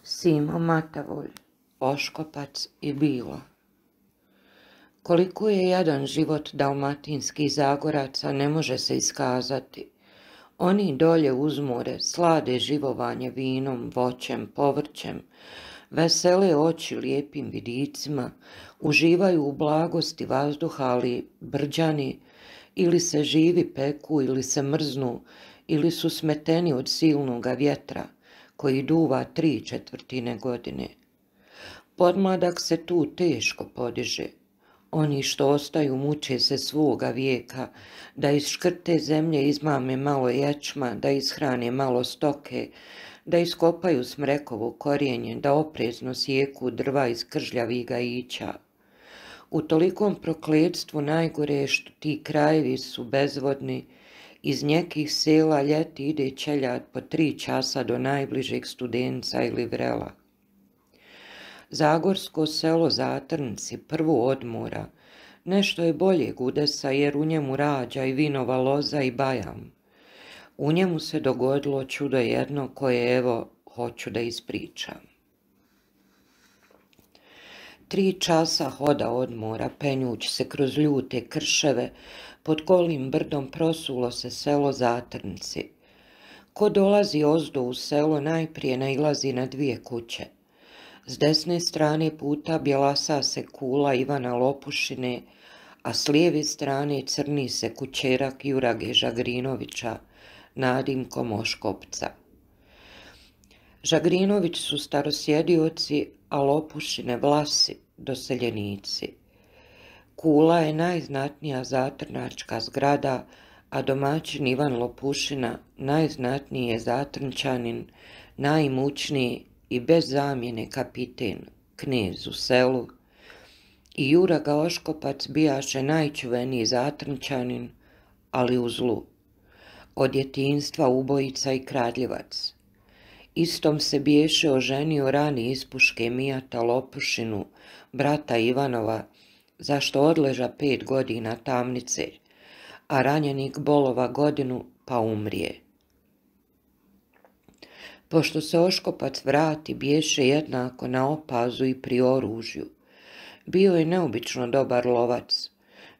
Simo Matavulj, Oškopac i Bilo. Koliko je jadan život dalmatinskih Zagoraca ne može se iskazati. Oni dolje uz more slade živovanje vinom, voćem, povrćem, vesele oči lijepim vidicima, uživaju u blagosti vazduha, ali brđani ili se živi peku ili se mrznu ili su smeteni od silnoga vjetra koji duva 3/4 godine. Podmladak se tu teško podiže. Oni što ostaju muče se svoga vijeka, da iz škrte zemlje izmame malo ječma, da ishrane malo stoke, da iskopaju smrekovo korijenje, da oprezno sjeku drva iz kržljavih gajića. U tolikom prokletstvu najgore je što ti krajevi su bezvodni, iz nekih sela ljeti ide čeljad po 3 časa do najbližeg Studenca ili Vrela. Zagorsko selo Zatrnci prvo odmora, nešto je boljeg udesa jer u njemu rađa i vinova loza i bajam. U njemu se dogodilo čudo jedno koje evo hoću da ispričam. 3 časa hoda odmora, penjući se kroz ljute krševe, pod golim brdom prosulo se selo Zatrnci. Ko dolazi ozdo u selo najprije nailazi na 2 kuće. S desne strane puta bjelasa se kula Ivana Lopušine, a s lijeve strane crni se kućerak Jurage Žagrinovića, nadimkom Oškopca. Žagrinović su starosjedioci, a Lopušine Vlasi, doseljenici. Kula je najznatnija zatrnačka zgrada, a domaćin Ivan Lopušina najznatniji je Zatrnčanin, najimućniji i bez zamjene kapiten, knez u selu, i Juraga Oškopac bijaše najčuveniji Zatrnčanin, ali u zlu. Od djetinjstva ubojica i kradljivac. Istom se biješe oženio rani ispuške Mijata Lopušinu, brata Ivanova, zašto odleža 5 godina tamnice, a ranjenik bolova godinu pa umrije. Pošto se Oškopac vrati, biješe jednako na opazu i pri oružju. Bio je neobično dobar lovac.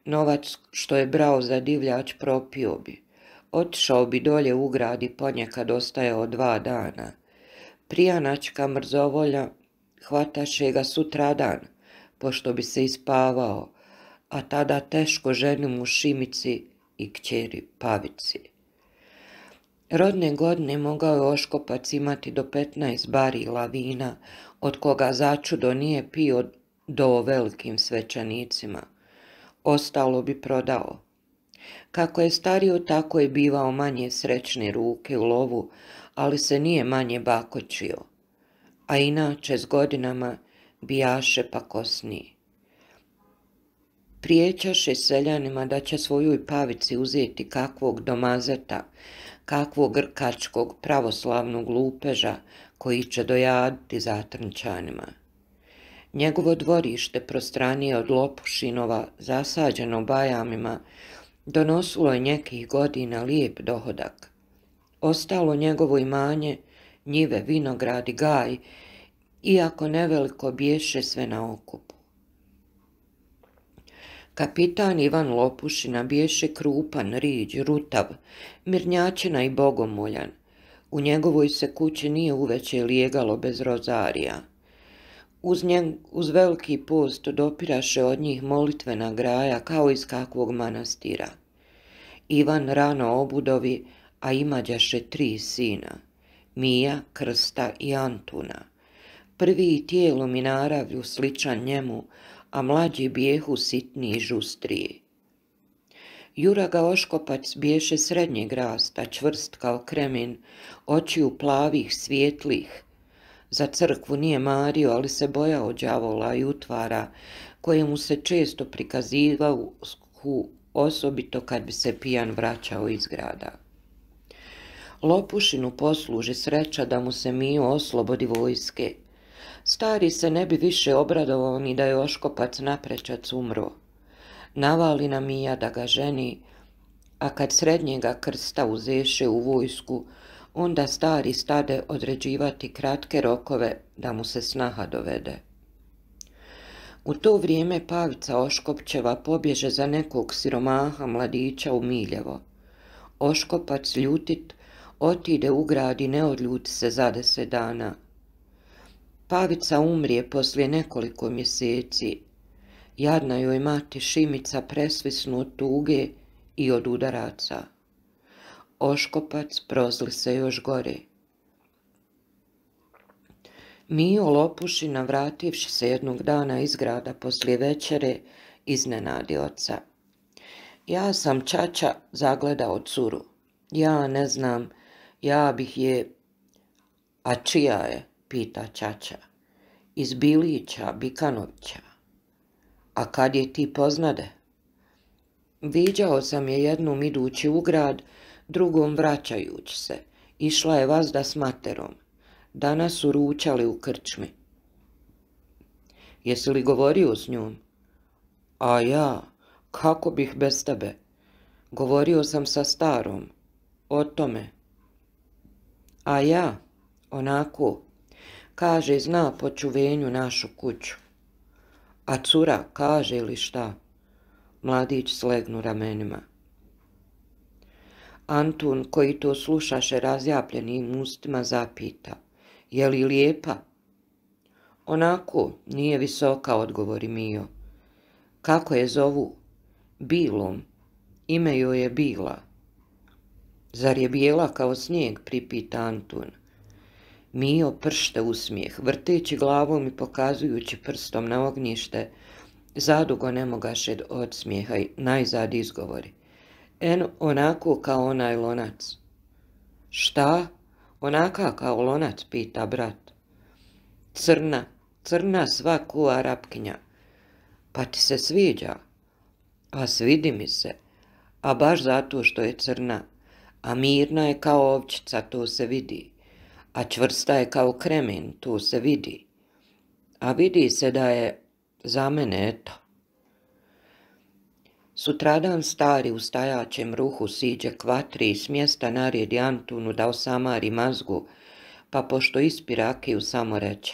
Novac što je brao za divljač propio bi. Otišao bi dolje u grad i ponekad ostajao 2 dana. Prijanačka mrzovolja hvataše ga sutradan, pošto bi se ispavao, a tada teško ženi mu Šimici i kćeri Pavici. Rodne godine mogao je Oškopac imati do 15 barila vina, od koga začudo nije pio do velikim svećenicima. Ostalo bi prodao. Kako je stario, tako je bivao manje srećne ruke u lovu, ali se nije manje bakočio. A inače s godinama bijaše pakosniji. Prijećaše seljanima da će svojoj Pavici uzeti kakvog domazeta, kakvog grkačkog pravoslavnog lupeža koji će dojaditi Zatrnčanima. Njegovo dvorište prostranije od Lopušinova, zasađeno bajamima, donosilo je nekih godina lijep dohodak. Ostalo njegovo imanje, njive, vinograd i gaj, iako neveliko biješe sve na okupu. Kapitan Ivan Lopušina biješe krupan, riđ, rutav, mirnjačina i bogomoljan. U njegovoj se kući nije uveče lijegalo bez rozarija. Uz veliki post dopiraše od njih molitvena graja kao iz kakvog manastira. Ivan rano obudovi, a imađaše 3 sina, Mija, Krsta i Antuna. Prvi tijelom i naravlju sličan njemu, a mlađi bijehu sitniji i žustriji. Juraga Oškopac biješe srednjeg rasta, čvrst kao kremen, očiju plavih, svijetlih. Za crkvu nije mario, ali se bojao đavola i utvara, koje mu se često prikazivao, osobito kad bi se pijan vraćao iz grada. Lopušinu posluži sreća da mu se Mio oslobodi vojske. Stari se ne bi više obradovao ni da je Oškopac naprečac umro. Navali na Mija da ga ženi, a kad srednjega Krsta uzeše u vojsku, onda stari stade određivati kratke rokove da mu se snaha dovede. U to vrijeme Pavica Oškopćeva pobježe za nekog siromaha mladića u Miljevo. Oškopac ljutit otide u grad i ne odljuti se za 10 dana. Pavica umrije poslije nekoliko mjeseci. Jadna joj mati Šimica presvisnu od tuge i od udaraca. Oškopac prozli se još gore. Mijo Lopušina, vrativši se jednog dana iz grada poslije večere, iznenadi oca. Ja sam čača zagledao curu. Ja ne znam, ja bih je... A čija je? Pita čača. Iz Bilića, Bikanovića. A kad je ti poznade? Viđao sam je jednom idući u grad, drugom vraćajući se. Išla je vazda s materom. Danas su ručali u krčmi. Jesi li govorio s njom? A ja, kako bih bez tebe? Govorio sam sa starom. O tome. A ja, onako, kaže zna po čuvenju našu kuću. A cura kaže li šta? Mladić slegnu ramenima. Antun, koji to slušaše razjapljenim ustima, zapita. Je li lijepa? Onako, nije visoka, odgovori Mijo. Kako je zovu? Bilom. Ime joj je Bila. Zar je bijela kao snijeg, pripita Antun. Mijo pršte usmijeh, vrteći glavom i pokazujući prstom na ognjište, zadugo ne mogaše od smijeha i najzad izgovori. Onako kao onaj lonac. Šta? Onaka kao lonac, pita brat. Crna sva ko Arapkinja. Pa ti se sviđa? A svidi mi se, a baš zato što je crna, a mirna je kao ovčica, to se vidi, a čvrsta je kao kremen, to se vidi, a vidi se da je za mene, eto. Sutradan stari u stajaćem ruhu siđe k vatri i s mjesta naredi Antunu da osamari mazgu, pa pošto ispi rakiju samo reče.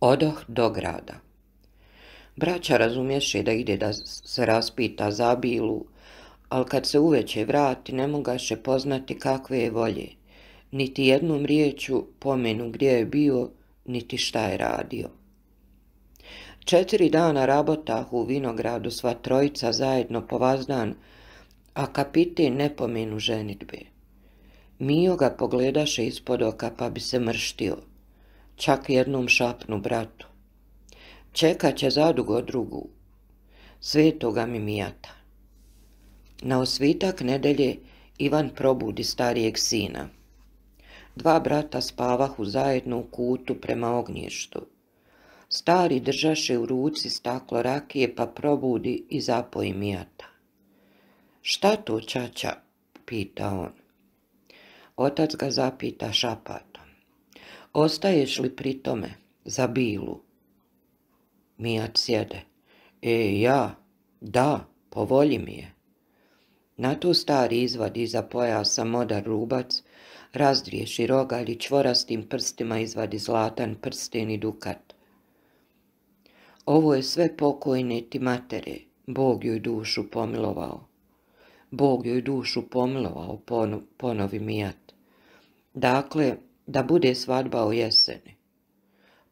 Odoh do grada. Braća razumješe da ide da se raspita za Bilu, ali kad se uveče vrati ne mogaše poznati kakve je volje, niti jednom riječu pomenu gdje je bio, niti šta je radio. 4 dana rabotahu u vinogradu sva trojica zajedno po vazdan, a kapiten ne pomenu ženitbe. Mijo ga pogledaše ispod oka pa bi se mrštio, čak jednom šapnu bratu. Čekat će zadugo drugu, svetoga mi Mijata. Na osvitak nedelje Ivan probudi starijeg sina. 2 brata spavahu zajedno u kutu prema ognjištu. Stari držaše u ruci staklo rakije pa probudi i zapoji Mijata. Šta to, čača? Pita on. Otac ga zapita šapatom. Ostaješ li pri tome za Bilu? Mijat sjede. Ja, da, po volji mi je. Na to stari izvadi iza pojasa modar rubac, razdriješi rogalj i čvorastim prstima izvadi zlatan prsten i dukat. Ovo je sve pokojne ti matere, Bog joj dušu pomilovao. Bog joj dušu pomilovao, ponovi Mijat. Dakle, da bude svadba u jeseni.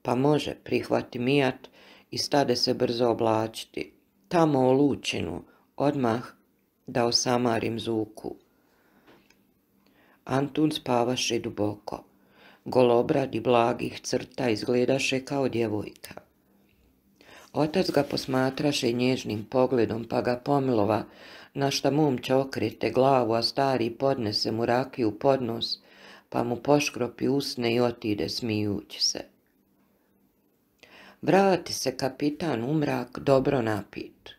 Pa može, prihvati Mijat i stade se brzo oblačiti. Tamo u Lučinu, odmah da osamarim Zuku. Antun spavaše duboko. Golobrad i blagih crta izgledaše kao djevojka. Otac ga posmatraše nježnim pogledom pa ga pomilova, na šta momče okrete glavu, a stari podnese mu rakiju pod nos, pa mu poškropi usne i otide smijući se. Vrati se kapitan u mrak dobro napit.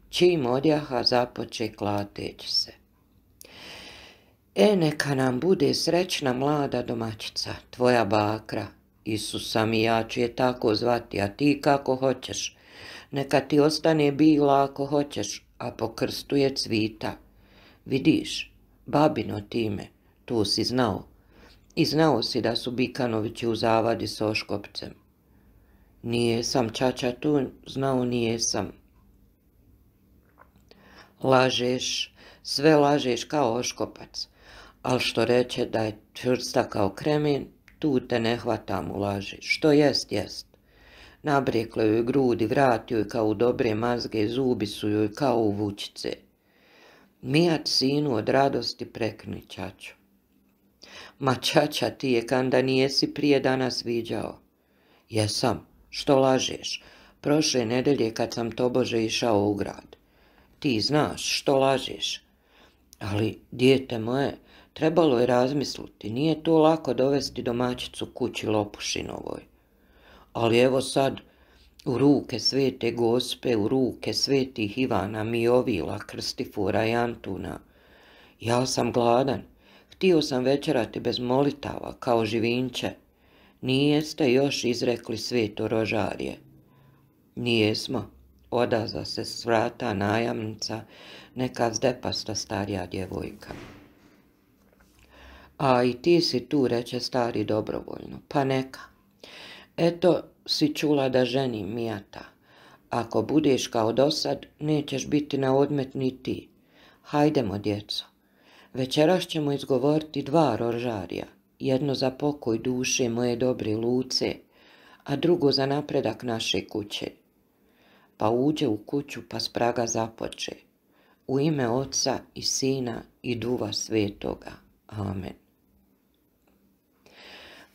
Čim odjaha započe klateći se. Neka nam bude srećna mlada domaćica, tvoja bakra. Isusa mi, ja ću je tako zvati, a ti kako hoćeš. Neka ti ostane Bila ako hoćeš, a po krstu je Cvita. Vidiš, babino time, to si znao. I znao si da su Bikanovići u zavadi s Oškopcem. Nijesam, čača, to znao nijesam. Lažeš, sve lažeš kao Oškopac, ali što reče da je čvrsta kao kremen, tu te ne hvatam u laži. Što jest, jest. Nabrekle joj grudi, vratio joj kao u dobre mazge, zubi su joj kao u vučice. Mijat sinu od radosti prekni čaču. Ma čača, ti je kanda nijesi prije danas viđao. Jesam, što lažeš, prošle nedelje kad sam tobože išao u grad. Ti znaš, što lažeš. Ali, dijete moje, trebalo je razmisliti, nije to lako dovesti domaćicu kući Lopušinovoj. Ali evo sad, u ruke svete Gospe, u ruke svetih Ivana, Mijovila, Krstifora i Antuna. Ja sam gladan, htio sam večerati bez molitava, kao živinče. Nijeste još izrekli sveto rožarje. Nijesmo, odazva se s vrata najamnica, neka zdepasta starija djevojka. A i ti si tu, reče stari dobrovoljno, pa neka. Eto, si čula da ženim Mijata. Ako budeš kao dosad, nećeš biti na odmet ni ti. Hajdemo, djeco. Večeras ćemo izgovoriti 2 rožarija, jedno za pokoj duše moje dobre Luce, a drugo za napredak naše kuće. Pa uđe u kuću pa spraga započe. U ime Oca i Sina i Duha Svetoga. Amen.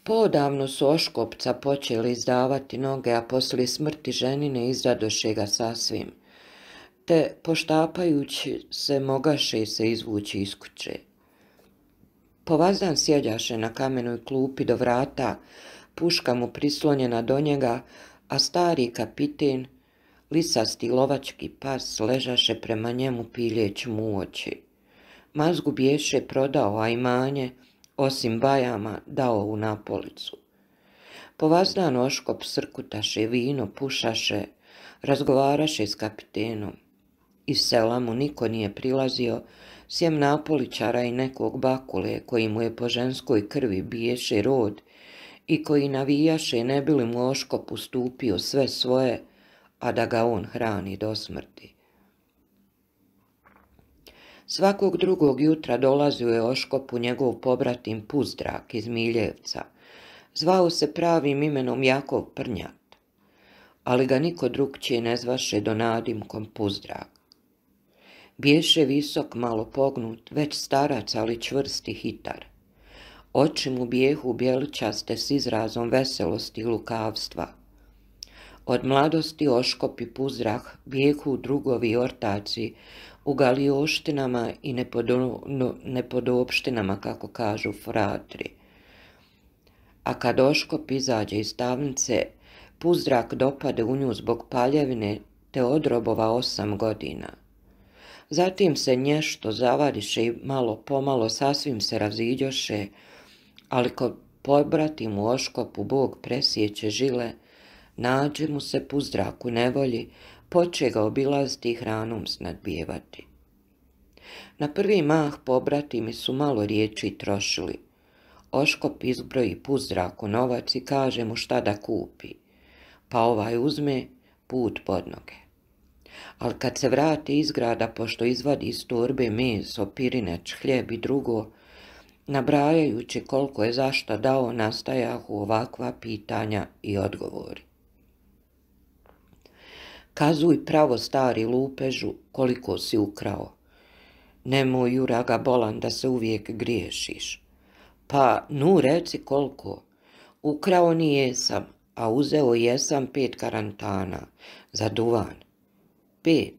Poodavno su Oškopca počeli izdavati noge, a poslije smrti ženine izradoše ga sasvim, te poštapajući se mogaše se izvući iz kuće. Povazdan sjeđaše na kamenoj klupi do vrata, puška mu prislonjena do njega, a stari kapiten, lisasti lovački pas, ležaše prema njemu piljeći mu u oči. Mazgu biješe prodao, a imanje, osim bajama, dao u napolicu. Povazdan Oškop srkutaše vino, pušaše, razgovaraše s kapitenom. Iz sela mu niko nije prilazio, sjem napoličara i nekog bakule koji mu je po ženskoj krvi biješe rod i koji navijaše ne bi li mu Oškop ustupio sve svoje, a da ga on hrani do smrti. Svakog drugog jutra dolazio je Oškopu njegov pobratim Puzdrak iz Miljevca. Zvao se pravim imenom Jakov Prnjat, ali ga niko drugčije ne zvaše do nadimkom Puzdrak. Biješe visok, malo pognut, već starac, ali čvrsti hitar. Oči mu bijehu bjeličaste s izrazom veselosti i lukavstva. Od mladosti Oškop i Puzdrah bijehu drugovi i ortaci u galioštinama i nepodopštinama, kako kažu fratri. A kad Oškop izađe iz tavnice, Puzdrak dopade u nju zbog paljevine te odrobova 8 godina. Zatim se nješto zavadiše i malo pomalo sasvim se raziđoše, ali ko pobrati mu Oškopu Bog presjeće žile, nađe mu se Puzdrak u nevolji, poče ga obilaziti i hranom snadbijevati. Na prvi mah pobratimi su malo riječi trošili. Oškop izbroji Puzdraku novac i kaže mu šta da kupi, pa ovaj uzme put pod noge. Ali kad se vrati iz grada, pošto izvadi iz torbe meso, pirineć, hljeb i drugo, nabrajajući koliko je zašta dao, nastajahu ovakva pitanja i odgovori. Kazuj pravo, stari lupežu, koliko si ukrao. Nemoj, Juraga bolan, da se uvijek griješiš. Pa, nu reci koliko. Ukrao ni jesam, a uzeo jesam 5 karantana za duvan. 5,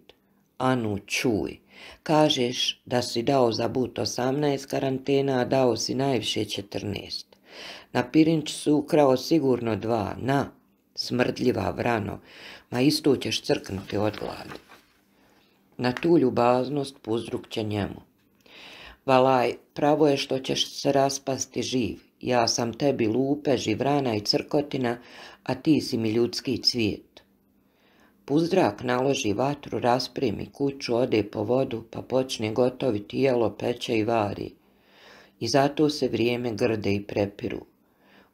anu čuj. Kažeš da si dao za but 18 karantena, a dao si najviše 14. Na pirinč si ukrao sigurno 2, na, smrdljiva vrano, ma isto ćeš crknuti od gladi. Na tu ljubaznost Puzdruk će njemu. Valaj, pravo je što ćeš se raspasti živ. Ja sam tebi lupež i vrana i crkotina, a ti si mi ljudski cvijet. Puzdrak naloži vatru, raspremi kuću, ode po vodu, pa počne gotoviti jelo, peče i vari. i zato se vrijeme grde i prepiru.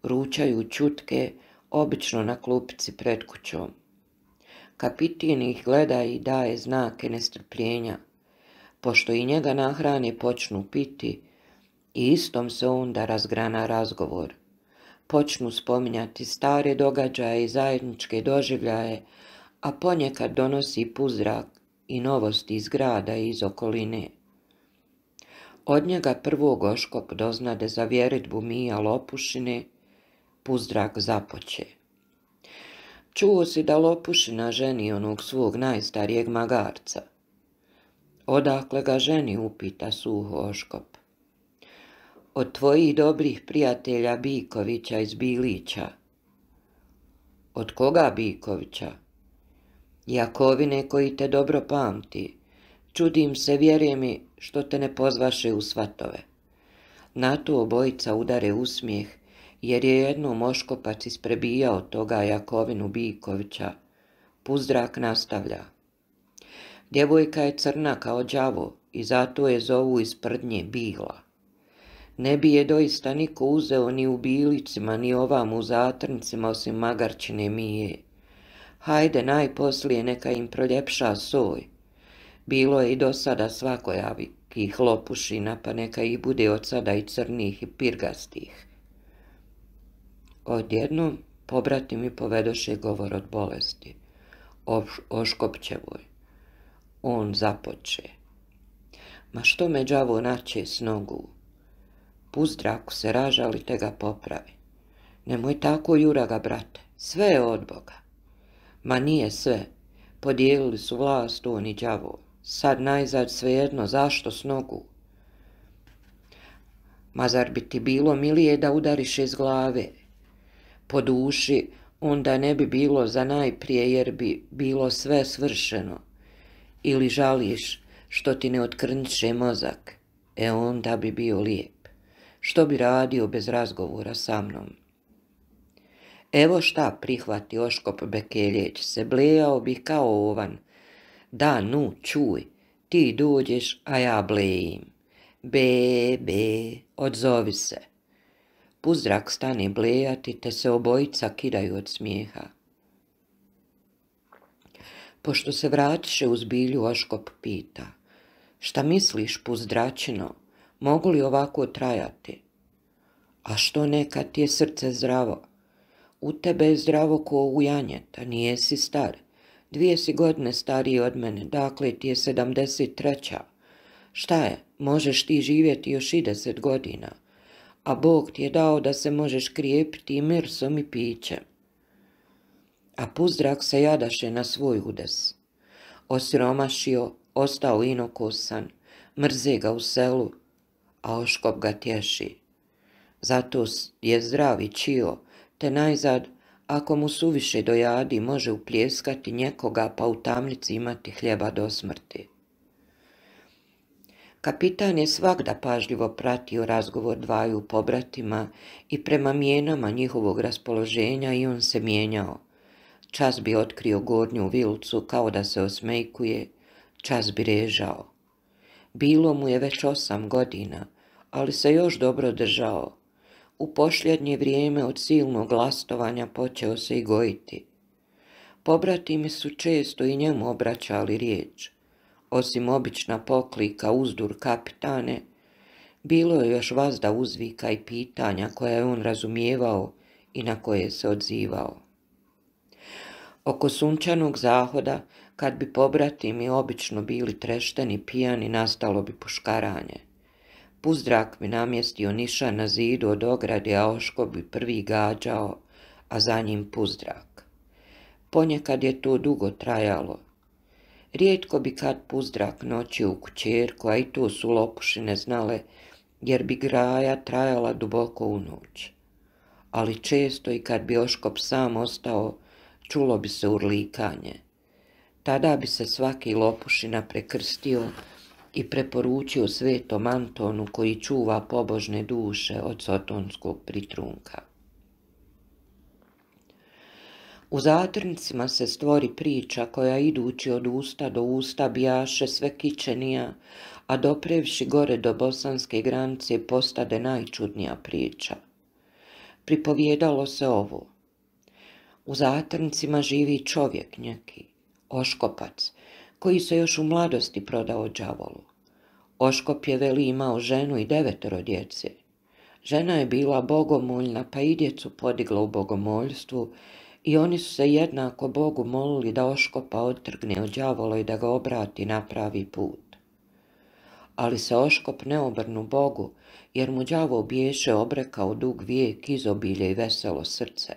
Ručaju čutke, obično na klupici pred kućom. Kapitin ih gleda i daje znake nestrpljenja, pošto i njega nahrane počnu piti i istom se onda razgrana razgovor. Počnu spominjati stare događaje i zajedničke doživljaje, a ponekad donosi puzdrak i novosti iz grada i iz okoline. Od njega prvog Oškop doznade za vjeridbu Mija Lopušine, puzdrak započe. Čuo si da Lopušina ženi onog svog najstarijeg magarca. Odakle ga ženi, upita suho Oškop. Od tvojih dobrih prijatelja Bikovića iz Bilića. Od koga Bikovića? Jakovine koji te dobro pamti. Čudim se, vjeruje mi, što te ne pozvaše u svatove. Na to obojica udare usmijeh, jer je jednom Oškopac isprebijao toga Jakovinu Bikovića. Puzdrak nastavlja. Djevojka je crna kao đavo i zato je zovu iz Prdnje Bila. Ne bi je doista niko uzeo ni u Bilicima, ni ovam u Zatrncima, osim magarčine Mije. Hajde, najposlije neka im proljepša soj. Bilo je i do sada svakojakih Lopušina, pa neka ih bude od sada i crnih i pirgastih. Odjednom pobrati mi povedoše govor od bolesti, Oškopćevoj. On započe. Ma što me đavo naće s nogu? Puzdraku se ražali te ga popravi. Nemoj tako, Juraga, brate, sve je od Boga. Ma nije sve, podijelili su vlast on i đavo. Sad najzad svejedno, zašto s nogu? Ma zar bi ti bilo milije da udariš iz glave? Po duši onda ne bi bilo za najprije, jer bi bilo sve svršeno. Ili žališ što ti ne otkrnče mozak, onda bi bio lijep. Što bi radio bez razgovora sa mnom? Evo šta, prihvati Oškop Bekeljeć se, blejao bih kao ovan. Da, nu, čuj, ti dođeš, a ja blejim. Be, odzovi se. Puzdrak stane blejati, te se obojica kidaju od smijeha. Pošto se vratiše uz Bilju, Oškop pita. Šta misliš, Puzdračino, mogu li ovako trajati? A što neka ti je srce zdravo? U tebe je zdravo ko u janjeta, nijesi star. 2 si godine stariji od mene, dakle ti je 73. Šta je, možeš ti živjeti još i 10 godina, a Bog ti je dao da se možeš krijepiti i mirsom i pićem. A Puzdrak se jadaše na svoj udes. Osiromašio, ostao inokosan, mrze ga u selu, a Oškop ga tješi. Zato je zdrav i čio, te najzad, ako mu suviše dojadi, može upljeskati njekoga pa u tamnici imati hljeba do smrti. Kapitan je svagda pažljivo pratio razgovor dvaju pobratima i prema mijenama njihovog raspoloženja i on se mijenjao. Čas bi otkrio gornju vilcu kao da se osmejkuje, čas bi režao. Bilo mu je već 8 godina, ali se još dobro držao. U posljednje vrijeme od silnog lastovanja počeo se i gojiti. Pobratimi su često i njemu obraćali riječ. Osim obična poklika uzdur kapitane, bilo je još vazda uzvika i pitanja koja je on razumijevao i na koje se odzivao. Oko sunčanog zahoda, kad bi pobratimi obično bili trešteni pijani, nastalo bi puškaranje. Puzdrak bi namjestio nišan na zidu od ograde, a Oškop bi prvi gađao, a za njim Puzdrak. Ponekad je to dugo trajalo. Rijetko bi kad Puzdrak noćio u kućerku, a i to su Lopušine znale, jer bi graja trajala duboko u noć. Ali često i kad bi Oškop sam ostao, čulo bi se urlikanje. Tada bi se svaki Lopušina prekrstio i preporučio svetom Antonu koji čuva pobožne duše od sotonskog pritrunka. U zatrncima se stvori priča koja idući od usta do usta bijaše sve kičenija, a doprevši gore do bosanske granice postade najčudnija priča. Pripovijedalo se ovo. U zatrncima živi čovjek neki, Oškopac, koji se još u mladosti prodao đavolu. Oškop je veli imao ženu i 9 djece. Žena je bila bogomoljna, pa i djecu podigla u bogomoljstvu i oni su se jednako Bogu molili da Oškopa odtrgne od đavola i da ga obrati na pravi put. Ali se Oškop ne obrnu Bogu, jer mu đavo biješe obrekao dug vijek, izobilje i veselo srce.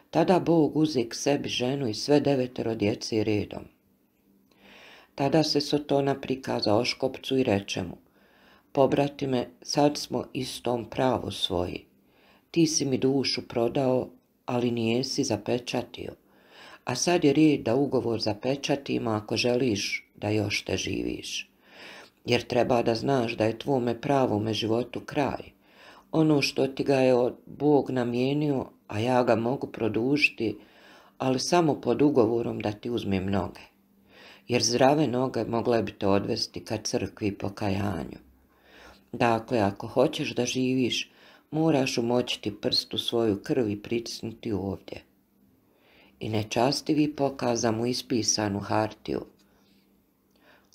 Tada Bog uze k sebi ženu i sve 9 djece redom. Tada se Sotona prikaza Oškopcu i reče mu: Pobratime, sad smo istom pravu svoji. Ti si mi dušu prodao, ali nijesi zapečatio, a sad je red da ugovor zapečatimo ako želiš da još te živiš. Jer treba da znaš da je tvome pravome životu kraj. Ono što ti ga je Bog namijenio, a ja ga mogu produžiti, ali samo pod ugovorom da ti uzmem noge. Jer zdrave noge mogle bi te odvesti ka crkvi i pokajanju. Dakle, ako hoćeš da živiš, moraš umočiti prst u svoju krv i pritisnuti ovdje. I nečastivi pokaza mu ispisanu hartiju.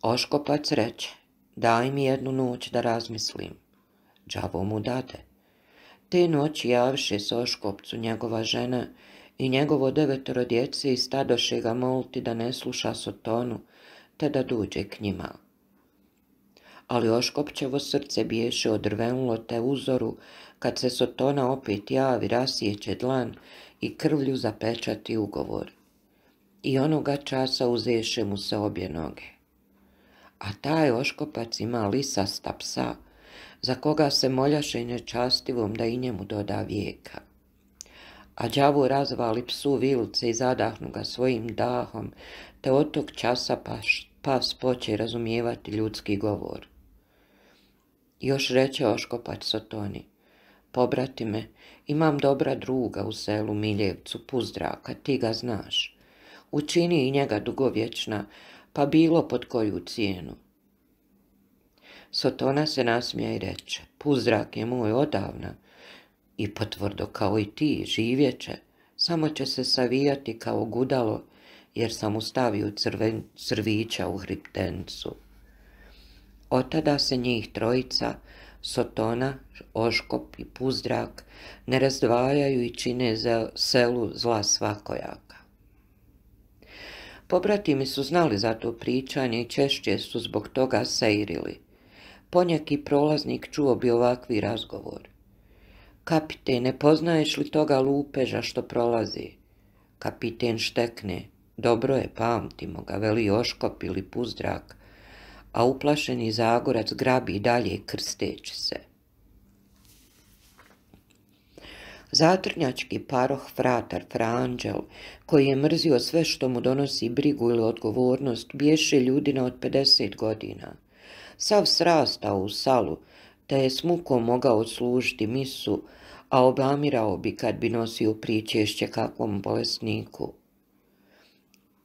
Oškopac reče: Daj mi 1 noć da razmislim. Đavo mu dade. Te noći javiše se Oškopcu njegova žena i njegovo 9 djece i stadoše ga moliti da ne sluša Sotonu, te da dođe k njima. Ali Oškopčevo srce biješe odrvenulo te uzoru, kad se Sotona opet javi, rasjeće dlan i krvlju zapečati ugovor. I onoga časa uzeše mu se obje noge. A taj Oškopac ima lisasta psa, za koga se moljaše nečastivom da i njemu doda vijeka. A đavo razvali psu vilce i zadahnu ga svojim dahom, te od tog časa pas poče razumijevati ljudski govor. Još reče Oškopac Sotoni: Pobratime, imam dobra druga u selu Miljevcu, Puzdraka, ti ga znaš. Učini i njega dugovječna, pa bilo pod koju cijenu. Sotona se nasmija i reče: Puzdrak je moj odavna i potvrdo kao i ti, živjeće, samo će se savijati kao gudalo, jer sam mu stavio crvića u hriptencu. Otada se njih trojica, Sotona, Oškop i Puzdrak, ne razdvajaju i čine selu zla svakojaka. Pobratimi su znali za to pričanje i češće su zbog toga sejrili. Ponjaki prolaznik čuo bi ovakvi razgovor: Kapiten, ne poznaješ li toga lupeža što prolazi? Kapiten štekne: Dobro je, pamtimo ga, veli Oškop ili Puzdrak, a uplašeni Zagorac grabi dalje krsteći se. Zatrnjački paroh fratar Franđel, koji je mrzio sve što mu donosi brigu ili odgovornost, biješe ljudina od 50 godina. Sav srastao u salu, te je s mukom mogao odslužiti misu, a obamirao bi kad bi nosio pričešće kakvom bolesniku.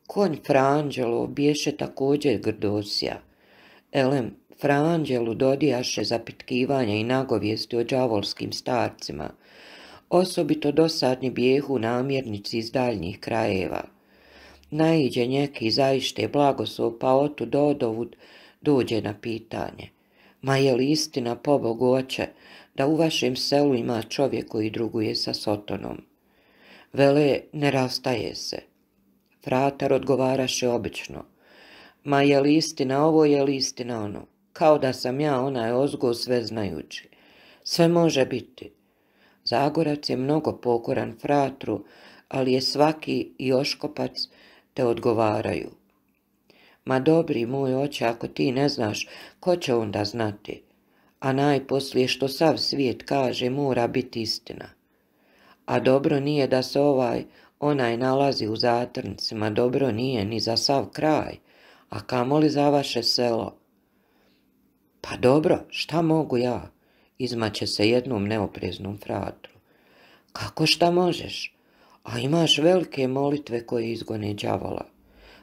Konj Franđelo biješe također grdosija. Elem, Franđelu dodijaše zapitkivanja i nagovijesti o đavolskim starcima. Osobito dosadni bijehu namjernici iz daljnjih krajeva. Naiđe neki zaište blagoslov, pa otud dodovud dođe na pitanje: Ma je li istina, pobogu oče, da u vašem selu ima čovjek koji druguje sa Sotonom? Vele, ne rastaje se. Fratar odgovaraše obično: Ma je li istina ovo, je li istina ono? Kao da sam ja onaj ozgo sve znajući. Sve može biti. Zagorac je mnogo pokoran fratru, ali je svaki i Oškopac, te odgovaraju: Ma dobri moj oče, ako ti ne znaš, ko će onda znati? A najposlije što sav svijet kaže mora biti istina. A dobro nije da se onaj nalazi u zatrncima, dobro nije ni za sav kraj, a kamoli za vaše selo. Pa dobro, šta mogu ja? Izmaće se jednom neopreznom fratru. Kako šta možeš? a imaš velike molitve koje izgone đavola.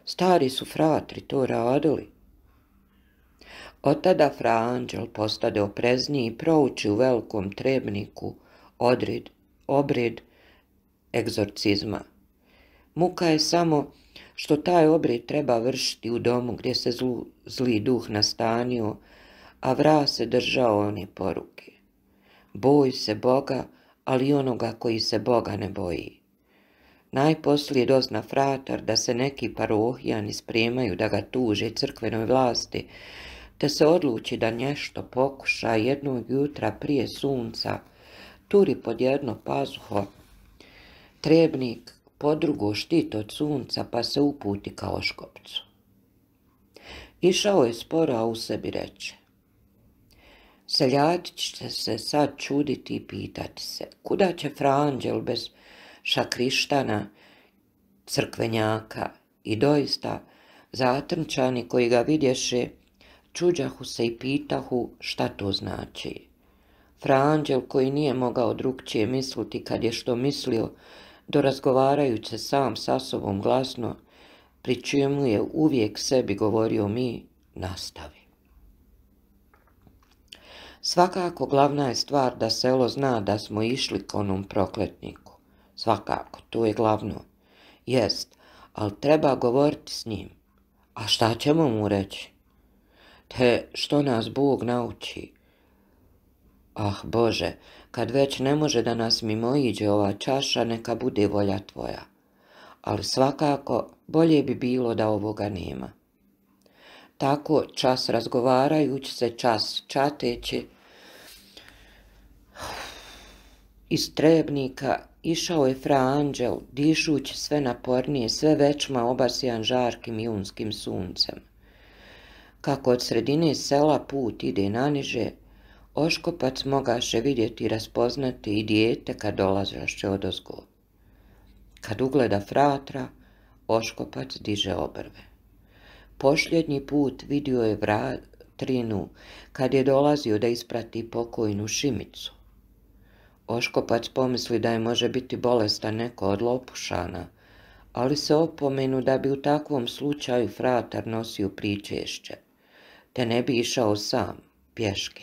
Stari su fratri to radili. Od tada fra Anđel postade oprezniji i prouči u velikom trebniku obred egzorcizma. Muka je samo što taj obred treba vršiti u domu gdje se zli duh nastanio, a vra se držao one poruke. Boj se Boga, ali i onoga koji se Boga ne boji. Najposlije dozna fratar da se neki parohijani spremaju da ga tuže crkvenoj vlasti, te se odluči da nešto pokuša jednog jutra prije sunca, turi pod jedno pazuho, trebnik pod drugo štit od sunca, pa se uputi ka Oškopcu. Išao je sporo, a u sebi reče: seljaci će se sad čuditi i pitati se, kuda će fra Anđel bez šakrištana, crkvenjaka, i doista zatrnčani koji ga vidješe čuđahu se i pitahu šta to znači. Fra Anđel, koji nije mogao drukčije misliti kad je što mislio, dorazgovarajući se sam sa sobom glasno, pri čemu je uvijek sebi govorio mi, nastavi. Svakako glavna je stvar da selo zna da smo išli k onom prokletniku. Svakako, to je glavno. Jest, ali treba govoriti s njim. A šta ćemo mu reći? Te što nas Bog nauči? Ah, Bože, kad već ne može da nas mimoiđe ova čaša, neka bude volja tvoja. Ali svakako bolje bi bilo da ovoga nema. Tako čas razgovarajući se, čas čateći, iz trebnika išao je fra Anđel, dišući sve napornije, sve većma obasjan žarkim junskim suncem. Kako od sredine sela put ide naniže, Oškopac mogaše vidjeti i raspoznati i dijete kad dolazaše odozgo. Kad ugleda fratra, Oškopac diže obrve. Posljednji put vidio je Vatrinu kad je dolazio da isprati pokojnu Šimicu. Oškopac pomisli da je može biti bolestan neko od lopušana, ali se opomenu da bi u takvom slučaju fratar nosio pričešće, te ne bi išao sam, pješke.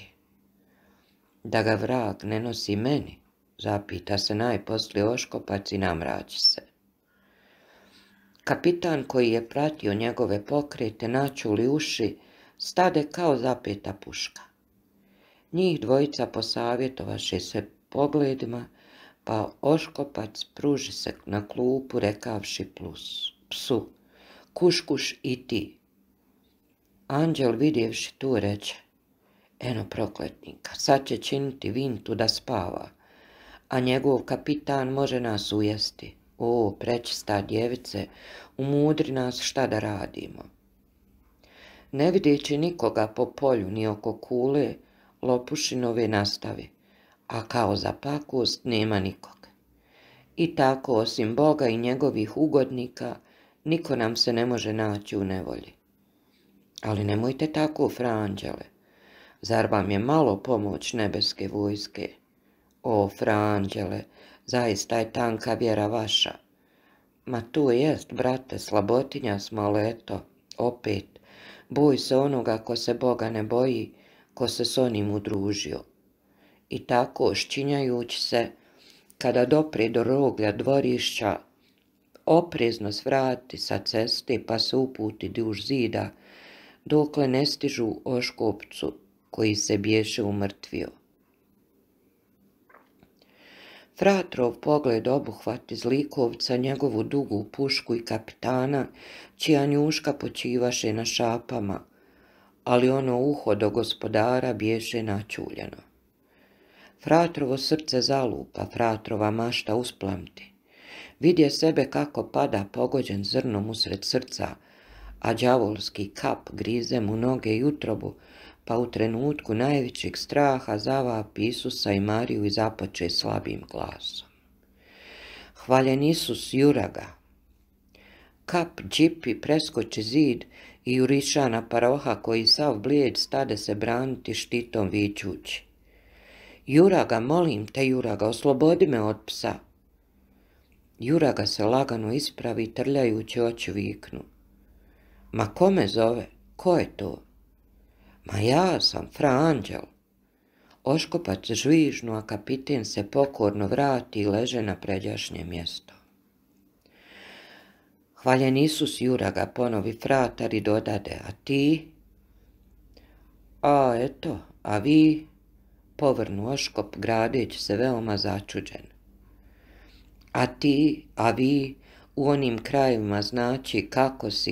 Da ga vrag ne nosi meni, zapita se najposlije Oškopac i namrači se. Kapitan koji je pratio njegove pokrete, načuli uši, stade kao zapeta puška. Njih dvojica posavjetovaše se pogledima, pa Oškopac pruži se na klupu rekavši psu, kuš i ti. Anđel vidjevši tu reče: eno prokletnika, sad će činiti vintu da spava, a njegov kapitan može nas ujesti. O, prečista djevice, umudri nas šta da radimo. Ne videći nikoga po polju ni oko kule, lopušinove nastavi, a kao za pakost nema nikoga. I tako, osim Boga i njegovih ugodnika, niko nam se ne može naći u nevolji. Ali nemojte tako, fra Anđele, zar vam je malo pomoć nebeske vojske? O, fra Anđele, zaista je tanka vjera vaša. Ma to jest, brate, slabotinja smo, ali eto, opet, boj se onoga ko se Boga ne boji, ko se s onim udružio. I tako, ščinjajući se, kada dopre do roglja dvorišća, oprezno svrati sa ceste pa se uputi duž zida, dokle ne stižu Oškopcu, koji se bješe umrtvio. Fratrov pogled obuhvati zlikovca, njegovu dugu pušku i kapitana, čija njuška počivaše na šapama, ali ono uho do gospodara bješe načuljeno. Fratrovo srce zalupa, fratrova mašta usplamti. Vidje sebe kako pada pogođen zrnom usred srca, a đavolski kap grize mu noge i utrobu, pa u trenutku najvećeg straha zavapi Isusa i Mariju i započe slabim glasom: hvaljen Isus, juraga! Kap džipi preskoči zid i juriša na paroha koji sav blijed stade se braniti štitom vičući: juraga, molim te, juraga, oslobodi me od psa. Juraga se lagano ispravi, trljajući oči viknu. Ma ko me zove? Ko je to? Ma ja sam, fra Anđel. Oškopac žvižnu, a kapiten se pokorno vrati i leže na pređašnje mjesto. Hvaljen Isus, Juraga, ponovi fratar i dodade, a ti? A eto, a vi? Povrnu Oškop, gradeći se veoma začuđen. A ti, a vi, u onim krajevima znači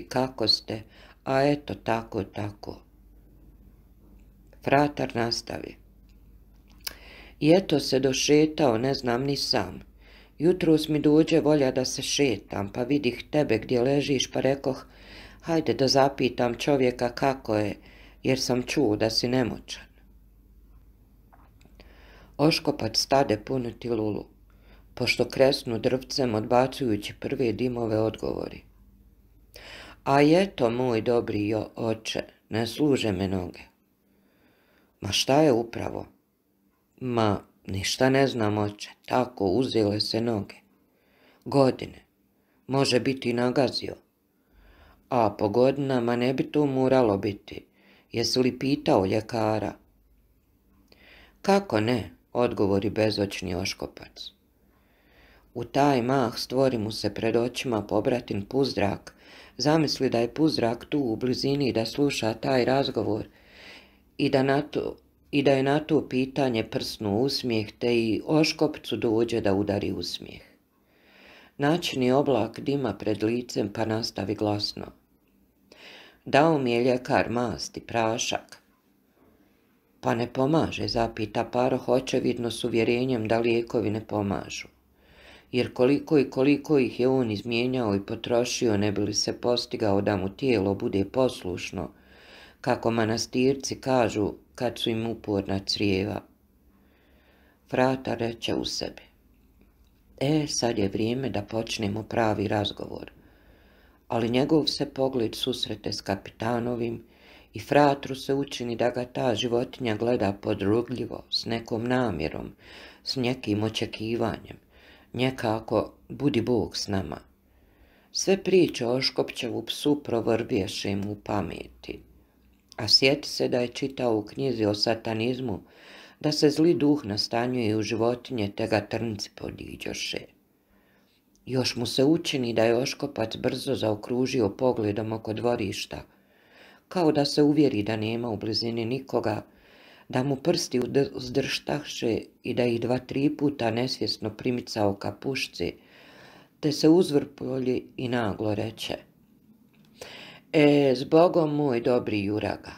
kako ste, a eto tako. Fratar nastavi. I eto se došetao, ne znam ni sam. Jutros mi dođe volja da se šetam, pa vidih tebe gdje ležiš, pa rekoh, hajde da zapitam čovjeka kako je, jer sam čuo da si nemoćan. Oškopac stade puniti lulu, pošto kresnu drvcem odbacujući prve dimove odgovori. A eto, moj dobri oče, ne služe me noge. Ma šta je upravo? Ma, ništa ne znam, oče, tako uzele se noge. Godine, može biti nagazio. A po godinama ne bi to moralo biti. Jesi li pitao ljekara? Kako ne, odgovori bezočni Oškopac. U taj mah stvori mu se pred očima pobratin Puzdrak, zamisli da je Puzdrak tu u blizini da sluša taj razgovor i da je na to pitanje prsnu usmijeh, te i Oškopcu dođe da udari usmijeh. Načini oblak dima pred licem, pa nastavi glasno. Dao mi je ljekar mast i prašak. Pa ne pomaže, zapita Paroh očevidno s uvjerenjem da lijekovi ne pomažu. Jer koliko ih je on izmijenjao i potrošio, ne bi li se postigao da mu tijelo bude poslušno, kako manastirci kažu kad su im uporna crijeva. Fratar reče u sebi. Sad je vrijeme da počnemo pravi razgovor. Ali njegov se pogled susrete s kapitanovim i fratru se učini da ga ta životinja gleda podrugljivo, s nekom namjerom, s nekim očekivanjem. Nekako, budi Bog s nama. Sve priče o Oškopčevu psu provrvješe mu u pameti. A sjeti se da je čitao u knjizi o satanizmu da se zli duh nastanjuje u životinje te ga trnci podiđoše. Još mu se učini da je Oškopac brzo zaokružio pogledom oko dvorišta, kao da se uvjeri da nema u blizini nikoga, da mu prsti uzdrštaše i da ih 2-3 puta nesvjesno primicao ka pušci, te se uzvrpolji i naglo reče. Zbogom moj dobri Juraga,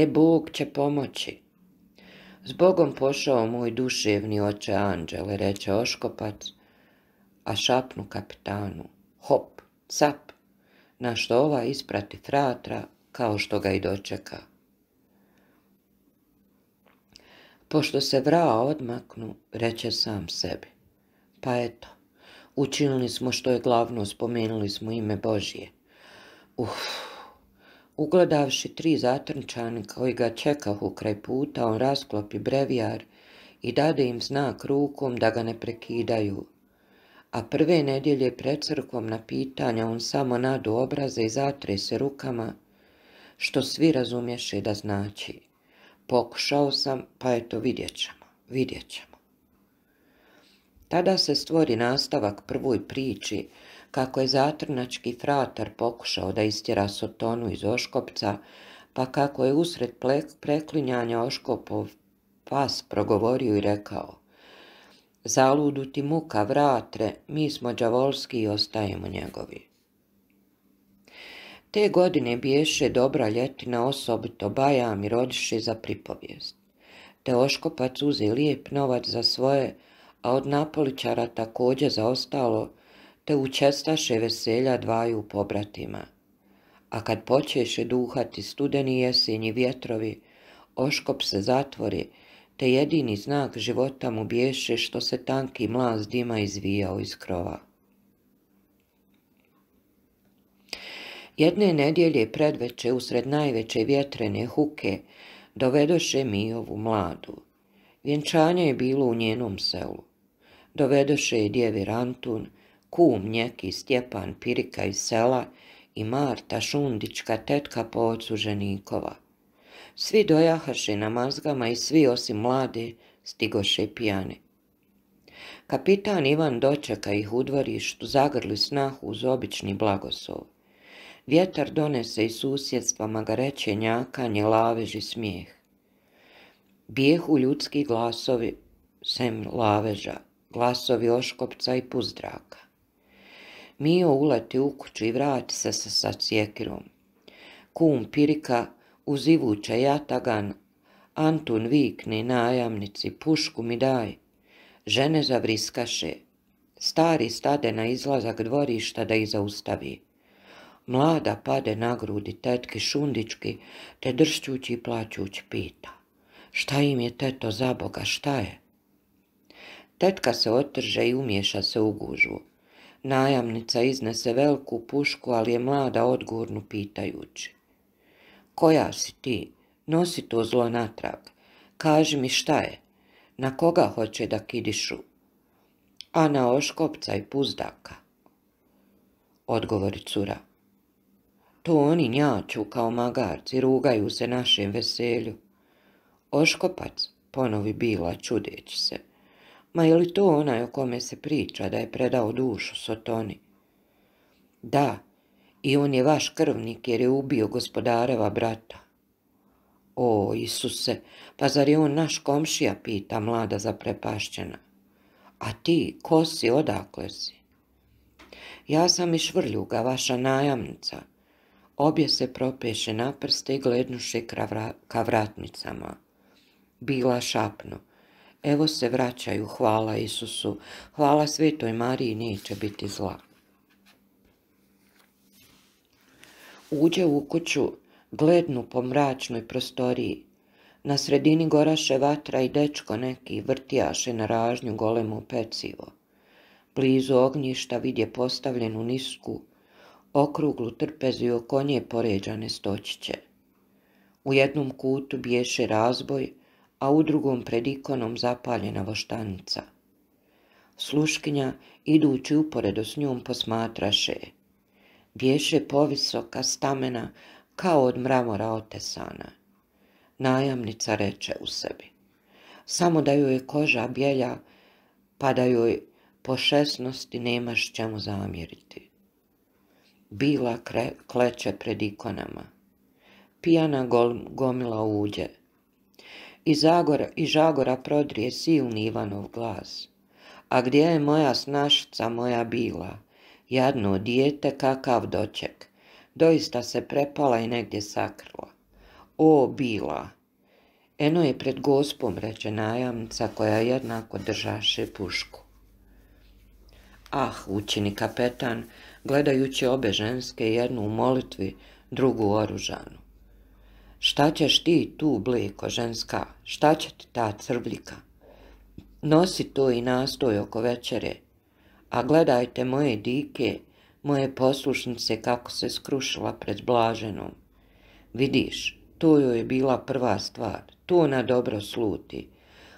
Bog će pomoći. Zbogom pošao moj duševni oče Anđele, reče Oškopac, a šapnu kapitanu, hop, cap, na što ova isprati fratra kao što ga i dočeka. Pošto se vraa odmaknu, reče sam sebi, pa eto, učinili smo što je glavno, spomenuli smo ime Božije. Ugledavši 3 zatrnčani koji ga čekahu kraj puta, on rasklopi brevijar i dade im znak rukom da ga ne prekidaju. A prve nedjelje pred crkvom na pitanja on samo nadu obraze i zatre se rukama, što svi razumješe da znači. Pokušao sam, pa eto vidjet ćemo. Tada se stvori nastavak prvoj priči, kako je zatrnački fratar pokušao da istjera Sotonu iz Oškopca, pa kako je usred preklinjanja Oškopov pas progovorio i rekao: Zaludu ti muka, vratre, mi smo đavolski i ostajemo njegovi. Te godine biješe dobra ljetina, osobito Bajam i rodiše za pripovijest. Te Oškopac uze lijep novac za svoje, a od Napoličara također za ostalo, te učestaše veselja dvaju pobratima. A kad počeše duhati studeni jesenji vjetrovi, Oškop se zatvori, te jedini znak života mu biješe što se tanki mlaz dima izvijao iz krova. Jedne nedjelje predveče usred najveće vjetrene huke dovedoše Mijovu mladu. Vjenčanje je bilo u njenom selu. Dovedoše je djevi Rantun, kum Njeki Stjepan Pirika iz sela i Marta Šundička, tetka po ocu ženikova. Svi dojahaše na mazgama i svi osim mlade stigoše pijani. Kapitan Ivan dočeka ih u dvorištu, zagrli snahu uz obični blagoslov. Vjetar donese iz susjedstva magareće, njakanje, lavež i smijeh. Bijehu ljudski glasovi, sem laveža, glasovi Oškopca i Puzdraka. Mio uleti u kuću i vrati se sa sjekirom. Kum Pirika uzivuče jatagan, Antun vikne najamnici, pušku mi daj. Žene zavriskaše. Stari stade na izlazak dvorišta da ih zaustavi. Mlada pade na grudi tetki Šundički, te dršćući i plaćući pita. Šta im je, teto, za Boga, šta je? Tetka se otrže i umješa se u gužvu. Najamnica iznese veliku pušku, ali je mlada odgurnu pitajući. Koja si ti? Nosi to zlo natrag. Kaži mi šta je? Na koga hoće da kidišu? A na Oškopca i Puzdaka. Odgovori cura. To oni njaču kao magarci, rugaju se našem veselju. Oškopac, ponovi Bila čudeći se. Ma je li to onaj o kome se priča da je predao dušu Sotoni? Da, i on je vaš krvnik jer je ubio gospodareva brata. O, Isuse, pa zar je on naš komšija, pita mlada zaprepašćena. A ti, ko si, odakle si? Ja sam i Švrljuga, vaša najamnica. Obje se propeše na prste i glednuše ka vratnicama. Bila šapnu. Evo se vraćaju, hvala Isusu, hvala Svetoj Mariji, neće biti zla. Uđe u kuću, glednu po mračnoj prostoriji. Na sredini goraše vatra i dečko neki vrtijaše na ražnju golemo pecivo. Blizu ognjišta vidje postavljenu nisku, okruglu trpezu oko nje poređane stočiće. U jednom kutu biješe razboj, a u drugom pred ikonom zapaljena voštanica. Sluškinja, idući uporedo s njom, posmatraše. Biješe povisoka stamena, kao od mramora otesana. Najamnica reče u sebi. Samo da joj je koža bjelja, pa da joj po šesnosti nemaš čemu zamjeriti. Bila kleče pred ikonama. Pijana gomila uđe. Iz žagora prodrije silni Ivanov glas. A gdje je moja snašca, moja Bila? Jadno dijete, kakav doček. Doista se prepala i negdje sakrila. O, Bila! Eno je pred gospom, reče najamnica, koja jednako držaše pušku. Ah, učini kapetan, gledajući obe ženske, jednu u molitvi, drugu oružanu. Šta ćeš ti tu, bleko, ženska, šta će ti ta crvljika? Nosi to i nastoj oko večere, a gledajte moje dike, moje poslušnice kako se skrušila pred blaženom. Vidiš, to joj je bila prva stvar, to na dobro sluti.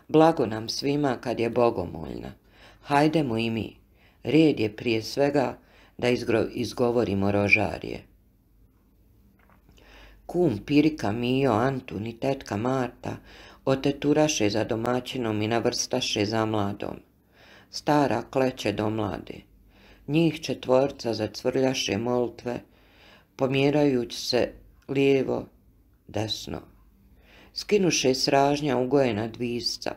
Blago nam svima kad je bogomoljna. Hajdemo i mi, red je prije svega da izgovorimo rožarije. Kum Pirika, Mio, Antun i tetka Marta oteturaše za domaćinom i navrstaše za mladom. Stara kleče do mlade. Njih četvorca zacvrljaše molitve, pomjerajući se lijevo, desno. Skinuše sražnja ugojena dvisca.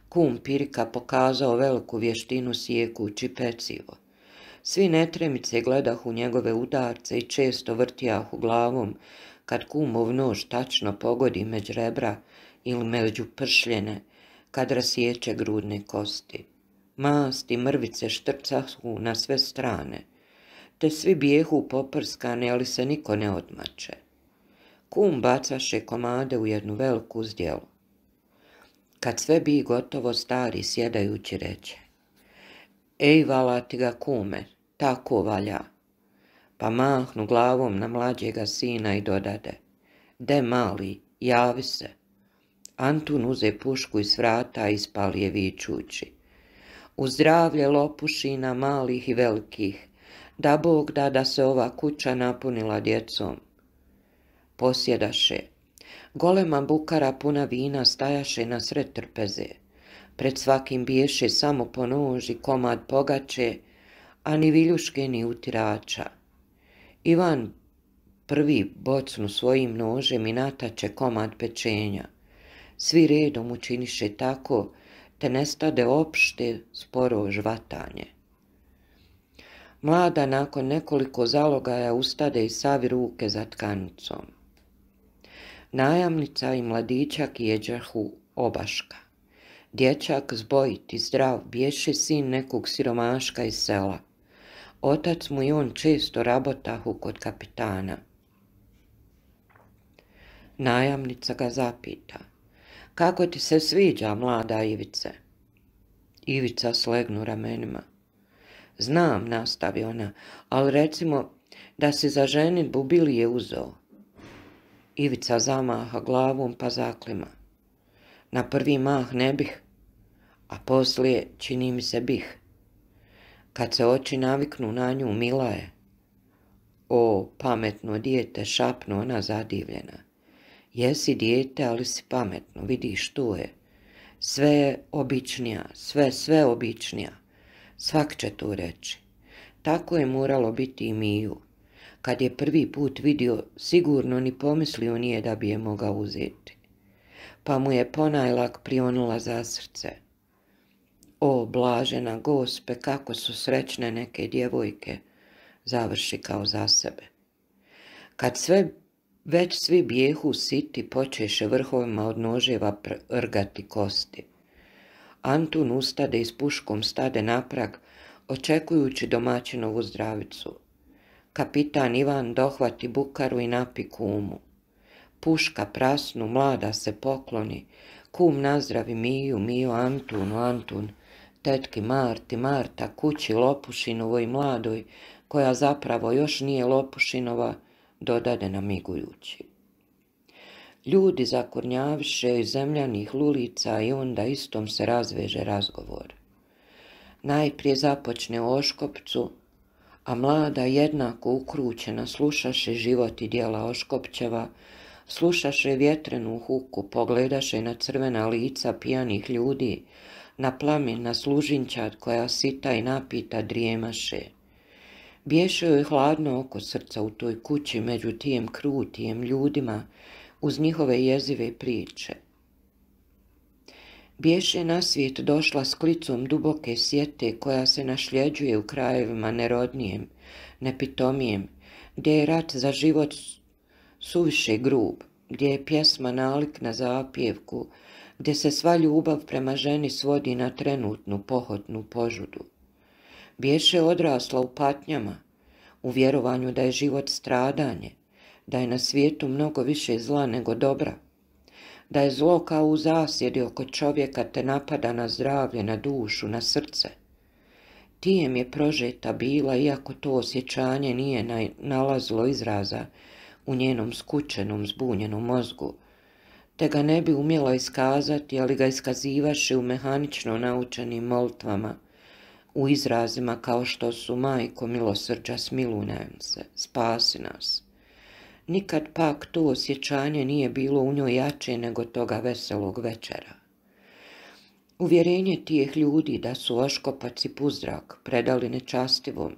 Kum Pirika pokazao veliku vještinu sjekući pecivo. Svi netremice gledahu njegove udarce i često vrtijahu glavom, kad kumov nož tačno pogodi među rebra ili među pršljene, kad rasječe grudne kosti. Masti mrvice štrcahu na sve strane, te svi bijehu poprskane, ali se niko ne odmače. Kum bacaše komade u jednu veliku zdjelu. Kad sve bi gotovo, stari sjedajući reče. Ej, vala ti ga, kume, tako valja. Pa mahnu glavom na mlađega sina i dodade. De mali, javi se. Antun uze pušku iz vrata i ispali je vičući. U zdravlje lopušina malih i velikih, da Bog da se ova kuća napunila djecom. Posjedaše. Golema bukara puna vina stajaše na sred trpeze. Pred svakim biješe samo po nož i komad pogače, a ni viljuške ni utirača. Ivan prvi bocnu svojim nožem i natače komad pečenja. Svi redom učiniše tako, te nestade opšte sporo žvatanje. Mlada nakon nekoliko zalogaja ustade i savi ruke za tkanicom. Najamnica i mladićak jeđahu obaška. Dječak zbojit i zdrav bješe sin nekog siromaška iz sela. Otac mu i on često rabotahu kod kapitana. Najamnica ga zapita. Kako ti se sviđa, mlada Ivice? Ivica slegnu ramenima. Znam, nastavi ona, ali recimo da si za ženidbu Bilije uzeo. Ivica zamaha glavom pa zaklima. Na prvi mah ne bih, a poslije čini mi se bih. Kad se oči naviknu na nju, mila je. O, pametno dijete, šapnu ona zadivljena. Jesi dijete, ali si pametno, vidiš tu je. Sve je običnija, sve običnija. Svak će tu reći. Tako je moralo biti i Miju. Kad je prvi put vidio, sigurno ni pomislio nije da bi je mogao uzeti. Pa mu je ponajlak prionula za srce. O, blažena Gospe, kako su srećne neke djevojke, završi kao za sebe. Kad već svi bijehu siti, počeše vrhovima od noževa rgati kosti. Antun ustade i s puškom stade na prag, očekujući domaćinovu zdravicu. Kapitan Ivan dohvati bukaru i napi kumu. Puška prasnu, mlada se pokloni, kum nazdravi Miju, Miju Antunu, Antun, tetki Marti, Marta, kući Lopušinovoj mladoj, koja zapravo još nije Lopušinova, dodade namigujući. Ljudi zakornjaviše iz zemljanih lulica i onda istom se razveže razgovor. Najprije započne o Oškopcu, a mlada jednako ukrućena slušaše život i djela Oškopćeva, slušaše vjetrenu huku, pogledaše na crvena lica pijanih ljudi, na plamen, na služinčad koja sita i napita drijemaše. Bješe joj hladno oko srca u toj kući među tijem krutijem ljudima uz njihove jezive priče. Bješe na svijet došla s klicom duboke sjete koja se našljeđuje u krajevima nerodnijem, nepitomijem, gdje je rat za život suviše grub, gdje je pjesma nalik na zapjevku, gdje se sva ljubav prema ženi svodi na trenutnu pohotnu požudu. Bješe odrasla u patnjama, u vjerovanju da je život stradanje, da je na svijetu mnogo više zla nego dobra, da je zlo kao u zasjedi oko čovjeka te napada na zdravlje, na dušu, na srce. Tijem je prožeta bila, iako to osjećanje nije nalazilo izraza u njenom skučenom, zbunjenom mozgu, te ga ne bi umjela iskazati, ali ga iskazivaše u mehanično naučenim molitvama, u izrazima kao što su Majko milosrđa, smiluj nam se, spasi nas. Nikad pak to osjećanje nije bilo u njoj jače nego toga veselog večera. Uvjerenje tijeh ljudi da su Oškopac i Puzdrak predali nečastivom,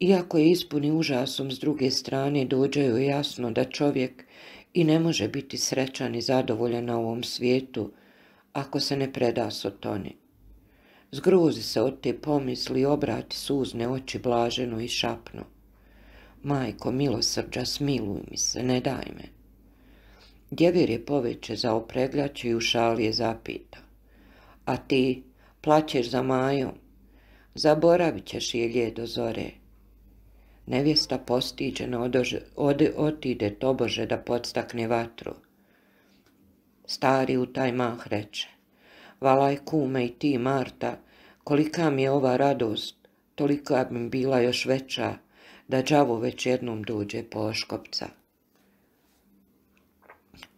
iako je ispuni užasom s druge strane, dođe joj jasno da čovjek i ne može biti srećan i zadovoljan na ovom svijetu ako se ne preda Sotoni. Zgrozi se od te pomisli i obrati suzne oči blaženo i šapnu. Majko milosrđa, smiluj mi se, ne daj me. Djevir je poveće za opreglaču i u šali je zapita. A ti plaćeš za Majom, zaboravit ćeš je do zore. Nevjesta postiđena otide tobože da podstakne vatru. Stari u taj mah reče. Valaj kume i ti, Marta, kolika mi je ova radost, tolika bi mi bila još veća, da đavo već jednom dođe po Oškopca.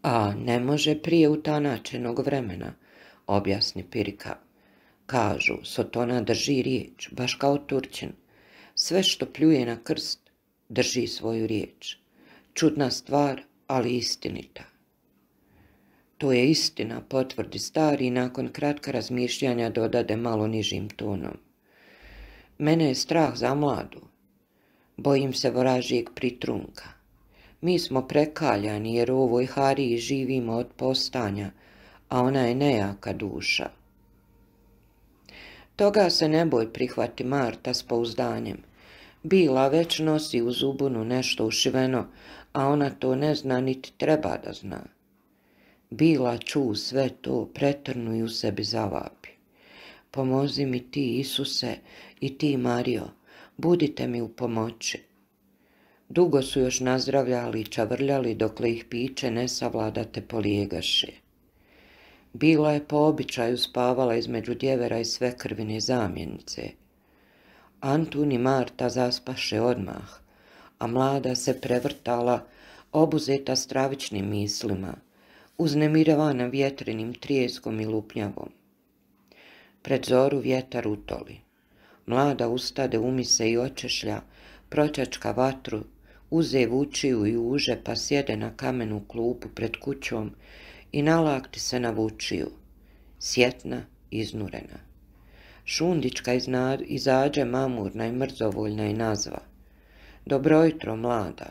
A ne može prije utanačenog vremena, objasni Pirika. Kažu, Sotona drži riječ, baš kao Turčin. Sve što pljuje na krst, drži svoju riječ. Čudna stvar, ali istinita. To je istina, potvrdi stari i nakon kratka razmišljanja dodade malo nižim tonom. Mene je strah za mladu. Bojim se vražijeg pritrunka. Mi smo prekaljani jer u ovoj hariji živimo od postanja, a ona je nejaka duša. Toga se ne boj, prihvati Marta s pouzdanjem. Bila već nosi u zubunu nešto ušiveno, a ona to ne zna niti treba da zna. Bila ču sve to, pretrnu i u sebi zavapi. Pomozi mi ti, Isuse, i ti, Marijo, budite mi u pomoći. Dugo su još nazdravljali i čavrljali dokle ih piće ne savladate polijegaše. Bila je po običaju spavala između djevera i svekrvine zamjenice. Antun i Marta zaspaše odmah, a mlada se prevrtala, obuzeta stravičnim mislima, uznemiravana vjetrenim trijeskom i lupnjavom. Pred zoru vjetar utoli. Mlada ustade, umise i očešlja, pročačka vatru, uze vučiju i uže pa sjede na kamenu klupu pred kućom i nalakti se na vučiju, sjetna, iznurena. Šundička izađe mamurna i mrzovoljna i nazva. Dobro jutro, mlada.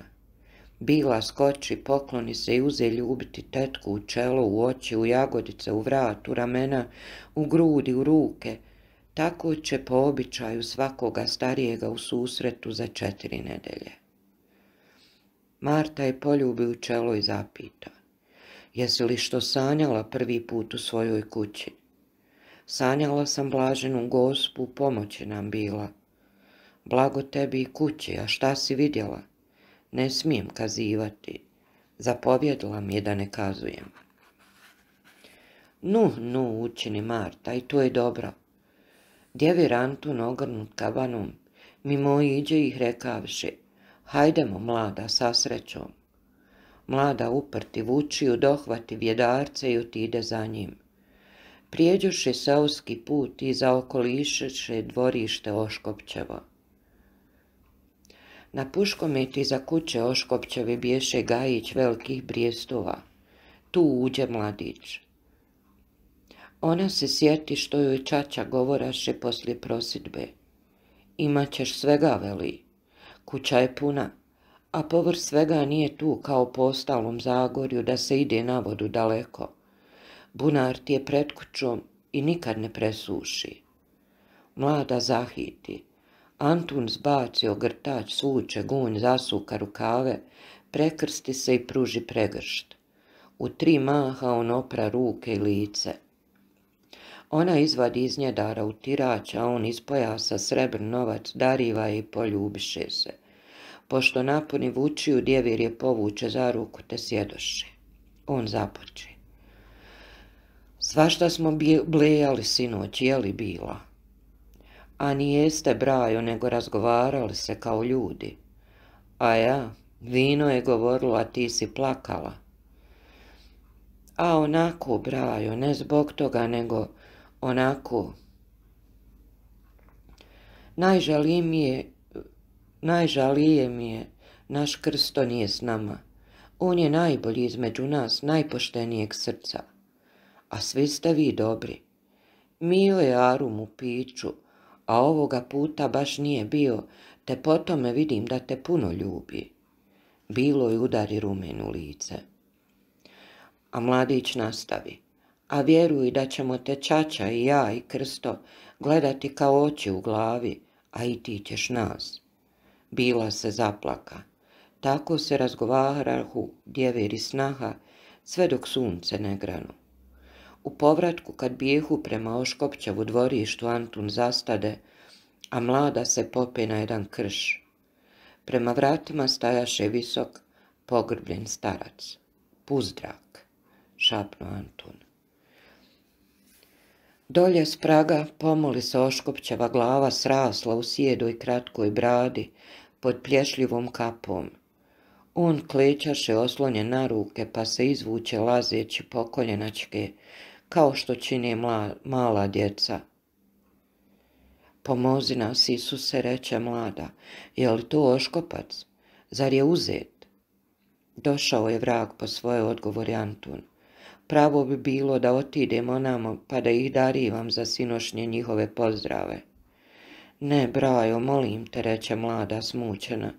Bila skoči, pokloni se i uze ljubiti tetku u čelo, u oči, u jagodice, u vrat, u ramena, u grudi, u ruke. Tako će po običaju svakoga starijega u susretu za 4 nedelje. Marta je poljubi u čelo i zapita. Jesi li što sanjala prvi put u svojoj kući? Sanjala sam blaženu Gospu, pomoći nam bila. Blago tebi i kući, a šta si vidjela? Ne smijem kazivati. Zapovjedila mi je da ne kazujem. Nu, učini Marta, i to je dobro. Djevir Antun ogrnut kabanom, mimo iđe ih rekavši, hajdemo, mlada, sa srećom. Mlada uprti vučiju, dohvati vjedarce i otide za njim. Prijeđoše seoski put i zaokolišeše dvorište Oškopćevo. Na puškometi iza kuće Oškopćevi bješe gajić velikih brijestova. Tu uđe mladić. Ona se sjeti što joj čača govoraše poslije prosidbe. Imaćeš svega, veli. Kuća je puna, a povrh svega nije tu kao po ostalom Zagorju da se ide na vodu daleko. Bunar ti je pred kućom i nikad ne presuši. Mlada zahiti. Antun zbaci ogrtač, svuče gunj, zasuka rukave, prekrsti se i pruži pregršt. U 3 maha on opra ruke i lice. Ona izvadi iz njedara utirač, a on iz pojasa srebrn novac, dariva je i poljubiše se. Pošto napuni vučiju, djevir je povuče za ruku te sjedoše. On započe. Svašta smo blejali sinoć, je li bila? A nijeste, brajo, nego razgovarali se kao ljudi. A ja, vino je govorilo, a ti si plakala. A onako, brajo, ne zbog toga, nego onako. Najžalije mi je, naš Krsto nije s nama. On je najbolji između nas, najpoštenijeg srca. A svi ste vi dobri. Mio je Arum u piću, a ovoga puta baš nije bio, te po tome vidim da te puno ljubi. Bilo je udari rumen u lice. A mladić nastavi. A vjeruj da ćemo te čača i ja i Krsto gledati kao oči u glavi, a i ti ćeš nas. Bila se zaplaka. Tako se razgovarahu djevir i snaha, sve dok sunce ne granu. U povratku kad bijehu prema Oškopćevu dvorištu Antun zastade, a mlada se pope na jedan krš. Prema vratima stajaše visok, pogrbljen starac. Puzdrak, šapnuo Antun. Dolje s praga pomoli se Oškopćeva glava srasla u sjedoj kratkoj bradi pod plješljivom kapom. On klećaše oslonjen na ruke pa se izvuče lazeći po koljenačke kao što čine mala djeca. Pomozi nas, Isuse, reče mlada. Je li to oškopac? Zar je uzet? Došao je vrag po svoje, odgovori Antun. Pravo bi bilo da otidemo onamo pa da ih darivam za sinošnje njihove pozdrave. Ne, brajo, molim te, reče mlada smućena.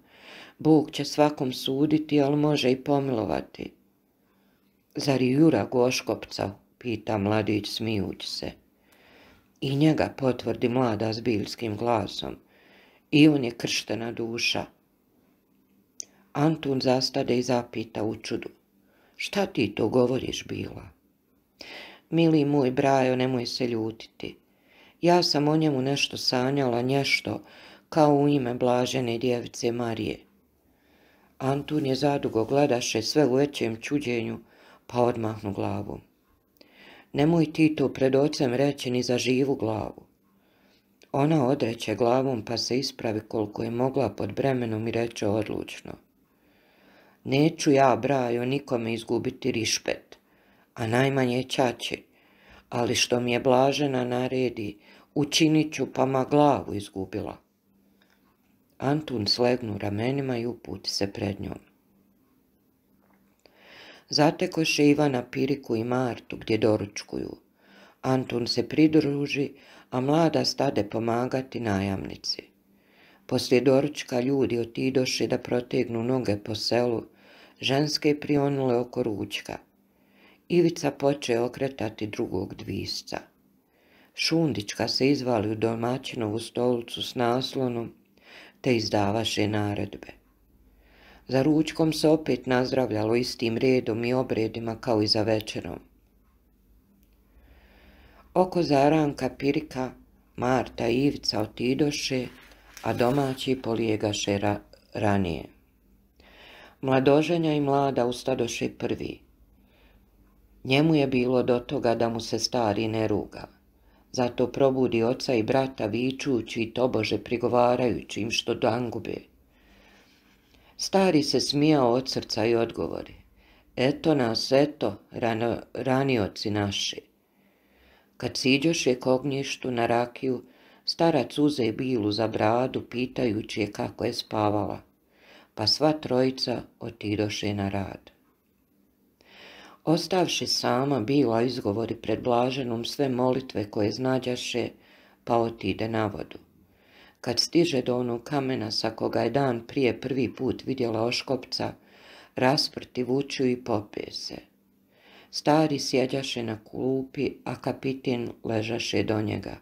Bog će svakom suditi, ali može i pomilovati. Zar i Jurag oškopca? Pita mladić smijući se. I njega, potvrdi mlada s biljskim glasom. I on je krštena duša. Antun zastade i zapita u čudu. Šta ti to govoriš, Bila? Mili moj brajo, nemoj se ljutiti. Ja sam o njemu nešto sanjala, nešto, kao u ime blažene djevice Marije. Antun je zadugo gledaše sve u većem čuđenju, pa odmahnu glavom. Nemoj ti to pred ocem reći ni za živu glavu. Ona odreće glavom pa se ispravi koliko je mogla pod bremenom i reče odlučno. Neću ja, brajo, nikome izgubiti rišpet, a najmanje ćaći, ali što mi je blažena naredi, učinit ću pa ma glavu izgubila. Antun slegnu ramenima i uputi se pred njom. Zatekoše Ivana, Piriku i Martu gdje doručkuju. Antun se pridruži, a mlada stade pomagati najamnici. Poslije doručka ljudi otidoše da protegnu noge po selu, ženske prionule oko ručka. Ivica poče okretati drugog dvisca. Šundička se izvali u domaćinovu stolicu s naslonom, te izdavaše naredbe. Za ručkom se opet nazdravljalo istim redom i obredima kao i za večerom. Oko zaranka Pirika, Marta i Ivica otidoše, a domaći polijegaše ranije. Mladoženja i mlada ustadoše prvi. Njemu je bilo do toga da mu se stari ne ruga. Zato probudi oca i brata vičući i tobože prigovarajući im što dangube. Stari se smijao od srca i odgovori. Eto nas, eto, ranioci naši. Kad siđoše k ognjištu na rakiju, starac uze Bilu za bradu, pitajući je kako je spavala, pa sva trojica otidoše na rad. Ostavši sama, Bila izgovori pred blaženom sve molitve koje znađaše, pa otide na vodu. Kad stiže do onog kamena sa koga je dan prije prvi put vidjela oškopca, rasprti vuču i pope se. Stari sjeđaše na klupi, a kapitin ležaše do njega.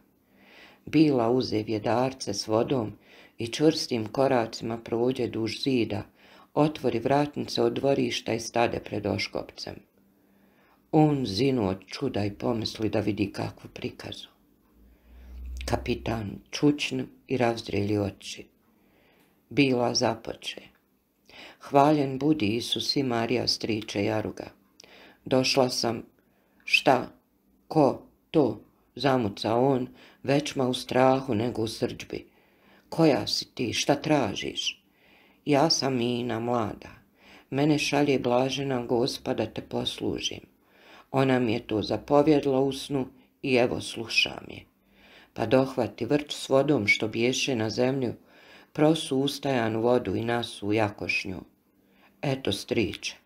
Bila uze vjedarce s vodom i čvrstim koracima prođe duž zida, otvori vratnice od dvorišta i stade pred oškopcem. On zinu od čuda i pomisli da vidi kakvu prikazu. Kapitan čučnu i razdreli oči. Bila započe. Hvaljen budi Isus i Marija, striče Jaruga. Došla sam, šta, ko, to, zamuca on, većma u strahu nego u srdžbi. Koja si ti, šta tražiš? Ja sam Ina, mlada. Mene šalje blažena Gospa da te poslužim. Ona mi je to zapovjedla u snu i evo slušam je. Pa dohvati vrč s vodom što bješe na zemlju, prosu ustajanu vodu i nasu u jakošnju. Eto, striče,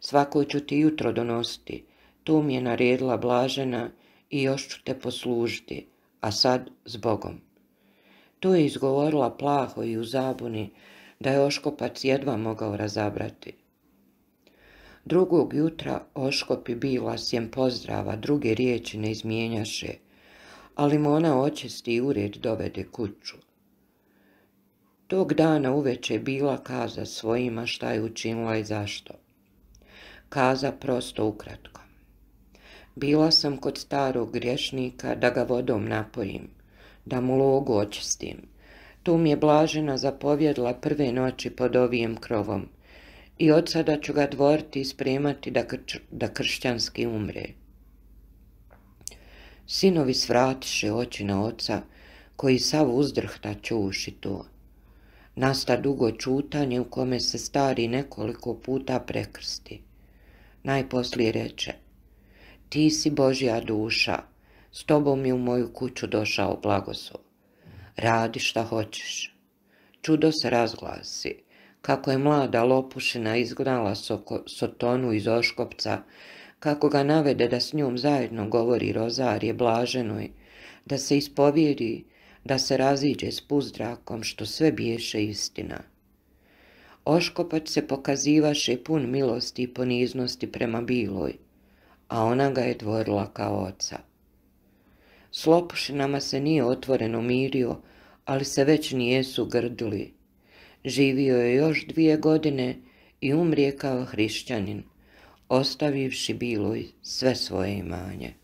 svako ću ti jutro donositi, tu mi je naredila blažena i još ću te poslužiti, a sad s Bogom. To je izgovorila plaho i u zabuni, da je oškopac jedva mogao razabrati. Drugog jutra oškop i Bila sjem pozdrava, druge riječi ne izmijenjaše, ali mu ona očisti i ured dovede kuću. Tog dana uveče Bila kaza svojima šta je učinila i zašto. Kaza prosto ukratko. Bila sam kod starog griješnika da ga vodom napojim, da mu logu očistim. Tu mi je blažena zapovjedla prve noći pod ovijem krovom i od sada ću ga dvoriti i spremati da kršćanski umre. Sinovi svratiše oči na oca, koji sav uzdrhta čuši to. Nasta dugo čutanje u kome se stari nekoliko puta prekrsti. Najposlije reče, ti si Božja duša, s tobom je u moju kuću došao blagoslov. radi šta hoćeš. Čudo se razglasi, kako je mlada lopušina izgnala Sotonu iz Oškopca, kako ga navede da s njom zajedno govori rozarije blaženoj, da se ispovjedi, da se raziđe s puzdrakom, što sve biješe istina. Oškopac se pokazivaše pun milosti i poniznosti prema Biloj, a ona ga je dvorila kao oca. S lopušinama se nije otvoreno mirio, ali se već nijesu grdili. Živio je još 2 godine i umrije kao hrišćanin, ostavivši Biloj sve svoje imanje.